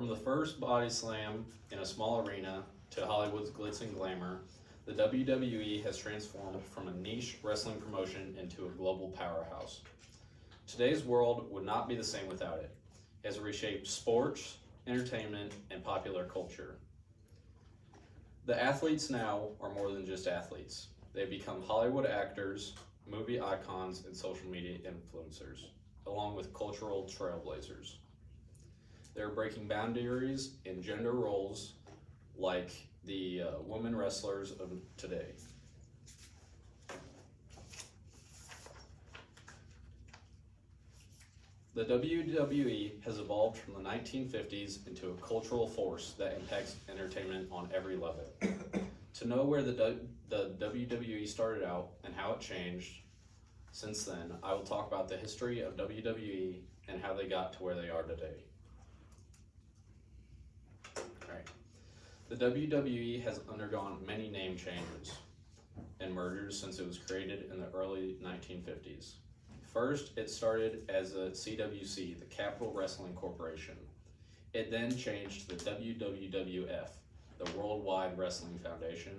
From the first body slam in a small arena to Hollywood's glitz and glamour, the WWE has transformed from a niche wrestling promotion into a global powerhouse. Today's world would not be the same without it. It has reshaped sports, entertainment, and popular culture. The athletes now are more than just athletes. They've become Hollywood actors, movie icons, and social media influencers, along with cultural trailblazers. They're breaking boundaries in gender roles like the women wrestlers of today. The WWE has evolved from the 1950s into a cultural force that impacts entertainment on every level. To know where the WWE started out and how it changed since then, I will talk about the history of WWE and how they got to where they are today. Alright. The WWE has undergone many name changes and mergers since it was created in the early 1950s. First, it started as a CWC, the Capital Wrestling Corporation. It then changed to the WWF, the Worldwide Wrestling Foundation,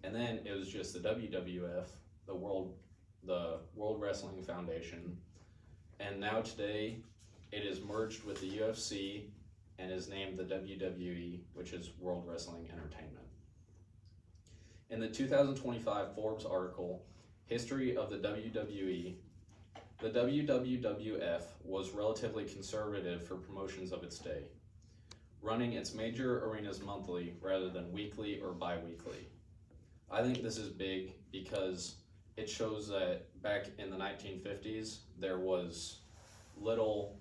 and then it was just the WWF, the World Wrestling Foundation, and now today it is merged with the UFC and is named the WWE, which is World Wrestling Entertainment. In the 2025 Forbes article, History of the WWE, the WWF was relatively conservative for promotions of its day, running its major arenas monthly rather than weekly or bi-weekly. I think this is big because it shows that back in the 1950s, there was little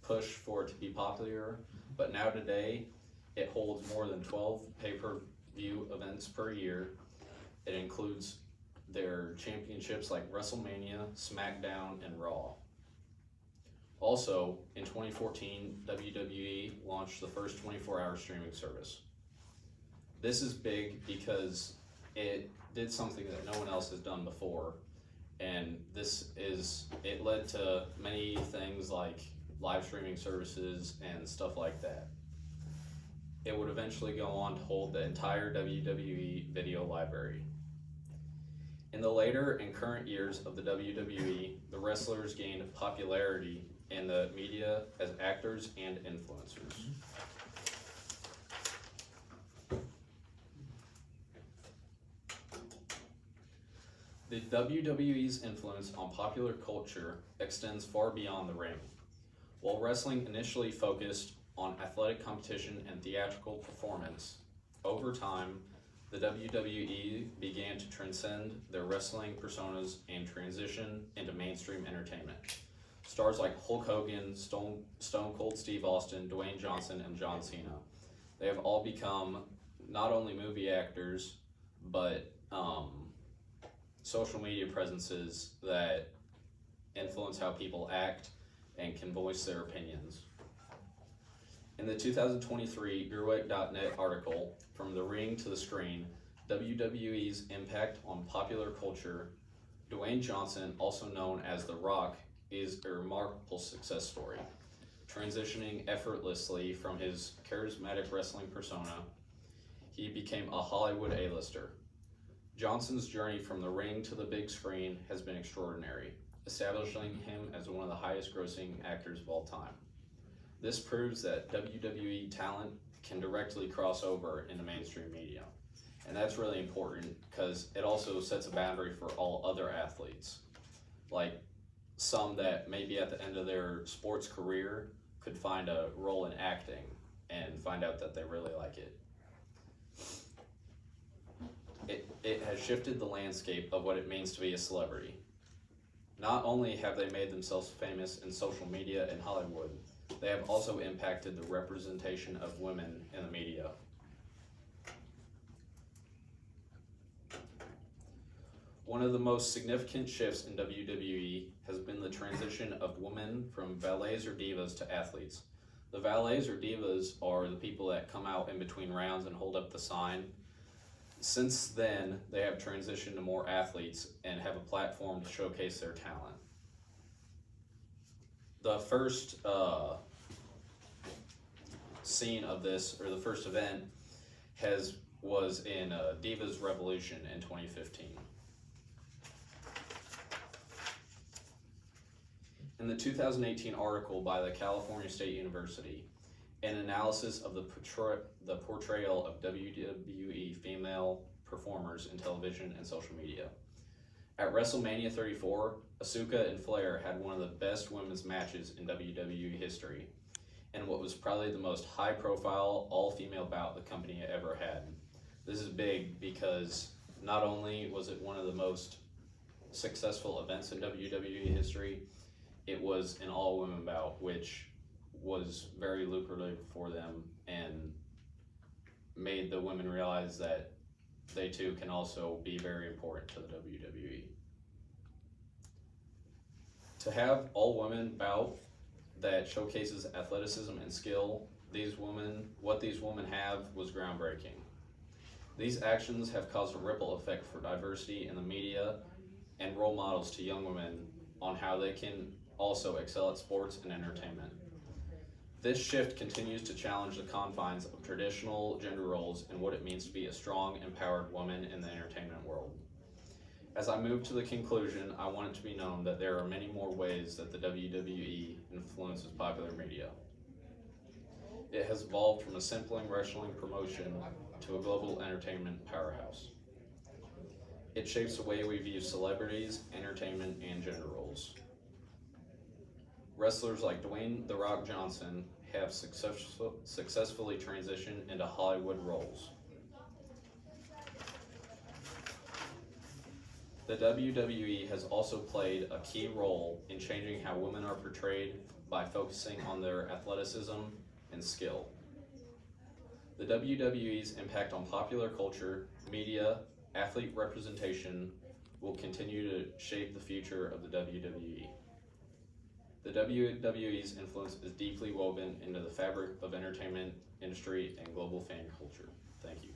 push for it to be popular, but now today, it holds more than 12 pay-per-view events per year. It includes their championships like WrestleMania, SmackDown, and Raw. Also, in 2014, WWE launched the first 24-hour streaming service. This is big because it did something that no one else has done before, and it led to many things like live streaming services and stuff like that. It would eventually go on to hold the entire WWE video library. In the later and current years of the WWE, the wrestlers gained popularity in the media as actors and influencers. The WWE's influence on popular culture extends far beyond the ring. While wrestling initially focused on athletic competition and theatrical performance, over time, the WWE began to transcend their wrestling personas and transition into mainstream entertainment. Stars like Hulk Hogan, Stone Cold Steve Austin, Dwayne Johnson, and John Cena. They have all become not only movie actors, but social media presences that influence how people act and can voice their opinions. In the 2023 Gerwig.net article, From the Ring to the Screen, WWE's Impact on Popular Culture, Dwayne Johnson, also known as The Rock, is a remarkable success story. Transitioning effortlessly from his charismatic wrestling persona, he became a Hollywood A-lister. Johnson's journey from the ring to the big screen has been extraordinary, establishing him as one of the highest grossing actors of all time. This proves that WWE talent can directly cross over into mainstream media. And that's really important because it also sets a boundary for all other athletes. Like some that maybe at the end of their sports career could find a role in acting and find out that they really like it. It has shifted the landscape of what it means to be a celebrity. Not only have they made themselves famous in social media and Hollywood, they have also impacted the representation of women in the media. One of the most significant shifts in WWE has been the transition of women from valets or divas to athletes. The valets or divas are the people that come out in between rounds and hold up the sign. Since then, they have transitioned to more athletes and have a platform to showcase their talent. The first scene of this, or the first event, was in Divas Revolution in 2015. In the 2018 article by the California State University, an analysis of the portrayal of WWE female performers in television and social media. At WrestleMania 34, Asuka and Flair had one of the best women's matches in WWE history, and what was probably the most high-profile all-female bout the company ever had. This is big because not only was it one of the most successful events in WWE history, it was an all-women bout, which was very lucrative for them and made the women realize that they too can also be very important to the WWE. To have all-women bout that showcases athleticism and skill, what these women have was groundbreaking. These actions have caused a ripple effect for diversity in the media and role models to young women on how they can also excel at sports and entertainment. This shift continues to challenge the confines of traditional gender roles and what it means to be a strong, empowered woman in the entertainment world. As I move to the conclusion, I want it to be known that there are many more ways that the WWE influences popular media. It has evolved from a simpling wrestling promotion to a global entertainment powerhouse. It shapes the way we view celebrities, entertainment, and gender roles. Wrestlers like Dwayne "The Rock" Johnson have successfully transitioned into Hollywood roles. The WWE has also played a key role in changing how women are portrayed by focusing on their athleticism and skill. The WWE's impact on popular culture, media, athlete representation will continue to shape the future of the WWE. The WWE's influence is deeply woven into the fabric of entertainment industry and global fan culture. Thank you.